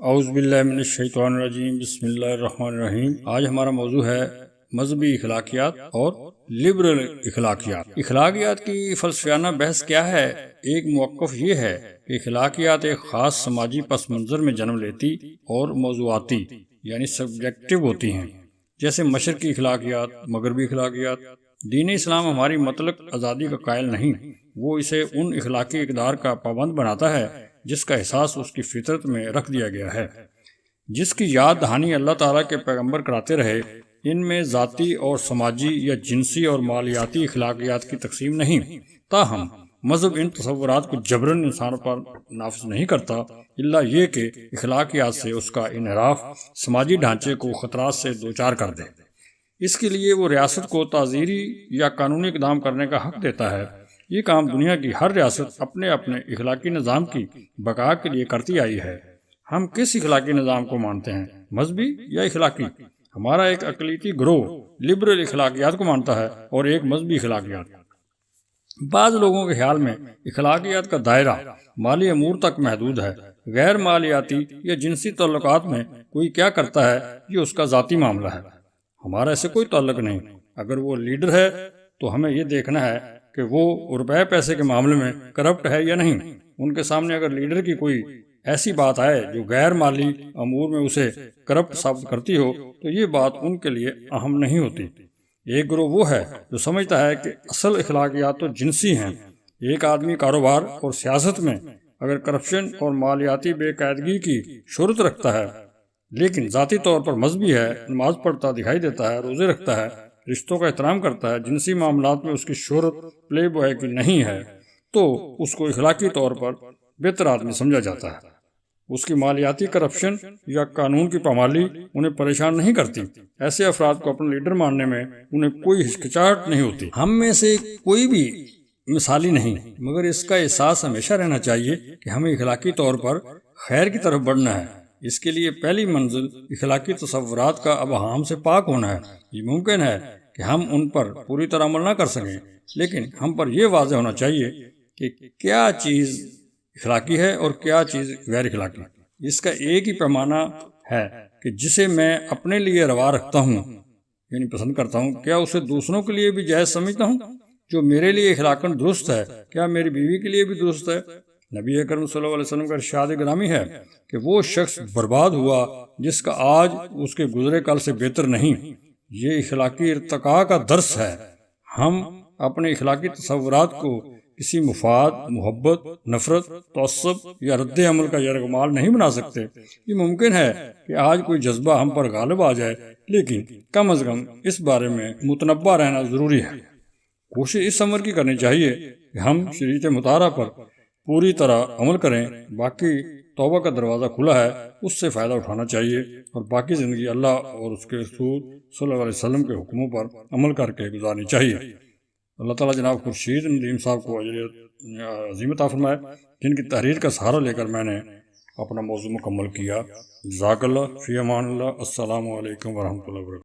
اعوذ باللہ من الشیطان الرجیم، بسم اللہ الرحمن الرحیم۔ آج ہمارا موضوع ہے مذہبی اخلاقیات اور لبرل اخلاقیات۔ اخلاقیات کی فلسفیانہ بحث کیا ہے؟ ایک موقف یہ ہے کہ اخلاقیات ایک خاص سماجی پس منظر میں جنم لیتی اور موضوعاتی یعنی سبجیکٹو ہوتی ہیں، جیسے مشرقی اخلاقیات، مغربی اخلاقیات۔ دین اسلام ہماری مطلق آزادی کا قائل نہیں، وہ اسے ان اخلاقی اقدار کا پابند بناتا ہے جس کا احساس اس کی فطرت میں رکھ دیا گیا ہے، جس کی یاد دہانی اللہ تعالیٰ کے پیغمبر کراتے رہے۔ ان میں ذاتی اور سماجی یا جنسی اور مالیاتی اخلاقیات کی تقسیم نہیں، تاہم مذہب ان تصورات کو جبراً انسانوں پر نافذ نہیں کرتا، الا یہ کہ اخلاقیات سے اس کا انحراف سماجی ڈھانچے کو خطرات سے دوچار کر دے۔ اس کے لیے وہ ریاست کو تعزیری یا قانونی اقدام کرنے کا حق دیتا ہے۔ یہ کام دنیا کی ہر ریاست اپنے اپنے اخلاقی نظام کی بقا کے لیے کرتی آئی ہے۔ ہم کس اخلاقی نظام کو مانتے ہیں، مذہبی یا اخلاقی؟ ہمارا ایک اقلیتی گروہ لبرل اخلاقیات کو مانتا ہے اور ایک مذہبی اخلاقیات۔ بعض لوگوں کے خیال میں اخلاقیات کا دائرہ مالی امور تک محدود ہے، غیر مالیاتی یا جنسی تعلقات میں کوئی کیا کرتا ہے یہ اس کا ذاتی معاملہ ہے۔ ہمارا ایسے کوئی تعلق نہیں۔ اگر وہ لیڈر ہے تو ہمیں یہ دیکھنا ہے کہ وہ روپے پیسے کے معاملے میں کرپٹ ہے یا نہیں۔ ان کے سامنے اگر لیڈر کی کوئی ایسی بات آئے جو غیر مالی امور میں اسے کرپٹ ثابت کرتی ہو تو یہ بات ان کے لیے اہم نہیں ہوتی۔ ایک گروہ وہ ہے جو سمجھتا ہے کہ اصل اخلاقیات تو جنسی ہیں۔ ایک آدمی کاروبار اور سیاست میں اگر کرپشن اور مالیاتی بے قاعدگی کی شہرت رکھتا ہے لیکن ذاتی طور پر مذہبی ہے، نماز پڑھتا دکھائی دیتا ہے، روزے رکھتا ہے، رشتوں کا احترام کرتا ہے، جنسی معاملات میں اس کی شہرت پلے بوائے کی نہیں ہے، تو اس کو اخلاقی طور پر بہتر آدمی سمجھا جاتا ہے۔ اس کی مالیاتی کرپشن یا قانون کی پامالی انہیں پریشان نہیں کرتی۔ ایسے افراد کو اپنا لیڈر ماننے میں انہیں کوئی ہچکچاہٹ نہیں ہوتی۔ ہم میں سے کوئی بھی مثالی نہیں، مگر اس کا احساس ہمیشہ رہنا چاہیے کہ ہمیں اخلاقی طور پر خیر کی طرف بڑھنا ہے۔ اس کے لیے پہلی منزل اخلاقی تصورات کا ابہام سے پاک ہونا ہے۔ یہ ممکن ہے کہ ہم ان پر پوری طرح عمل نہ کر سکیں، لیکن ہم پر یہ واضح ہونا چاہیے کہ کیا چیز اخلاقی ہے اور کیا چیز غیر اخلاقی۔ اس کا ایک ہی پیمانہ ہے کہ جسے میں اپنے لیے روا رکھتا ہوں یعنی پسند کرتا ہوں، کیا اسے دوسروں کے لیے بھی جائز سمجھتا ہوں؟ جو میرے لیے اخلاقاً درست ہے کیا میری بیوی کے لیے بھی درست ہے؟ نبی اکرم صلی اللہ علیہ وسلم کا ارشاد گرامی ہے کہ وہ شخص برباد ہوا جس کا آج اس کے گزرے کل سے بہتر نہیں۔ یہ اخلاقی ارتقاء کا درس ہے۔ ہم اپنے اخلاقی تصورات کو کسی مفاد، محبت، نفرت، تعصب یا رد عمل کا یرغمال نہیں بنا سکتے۔ یہ ممکن ہے کہ آج کوئی جذبہ ہم پر غالب آ جائے، لیکن کم از کم اس بارے میں متنبہ رہنا ضروری ہے۔ کوشش اس امر کی کرنی چاہیے کہ ہم شریعت مطہرہ پر پوری طرح عمل کریں۔ باقی توبہ کا دروازہ کھلا ہے، اس سے فائدہ اٹھانا چاہیے اور باقی زندگی اللہ اور اس کے رسول صلی اللہ علیہ وسلم کے حکموں پر عمل کر کے گزارنی چاہیے۔ اللہ تعالیٰ جناب خورشید ندیم صاحب کو اجر عظیم عطا فرمائے، جن کی تحریر کا سہارا لے کر میں نے اپنا موضوع مکمل کیا۔ جزاک اللہ، فی امان اللہ، السلام علیکم ورحمۃ اللہ وبرکاتہ۔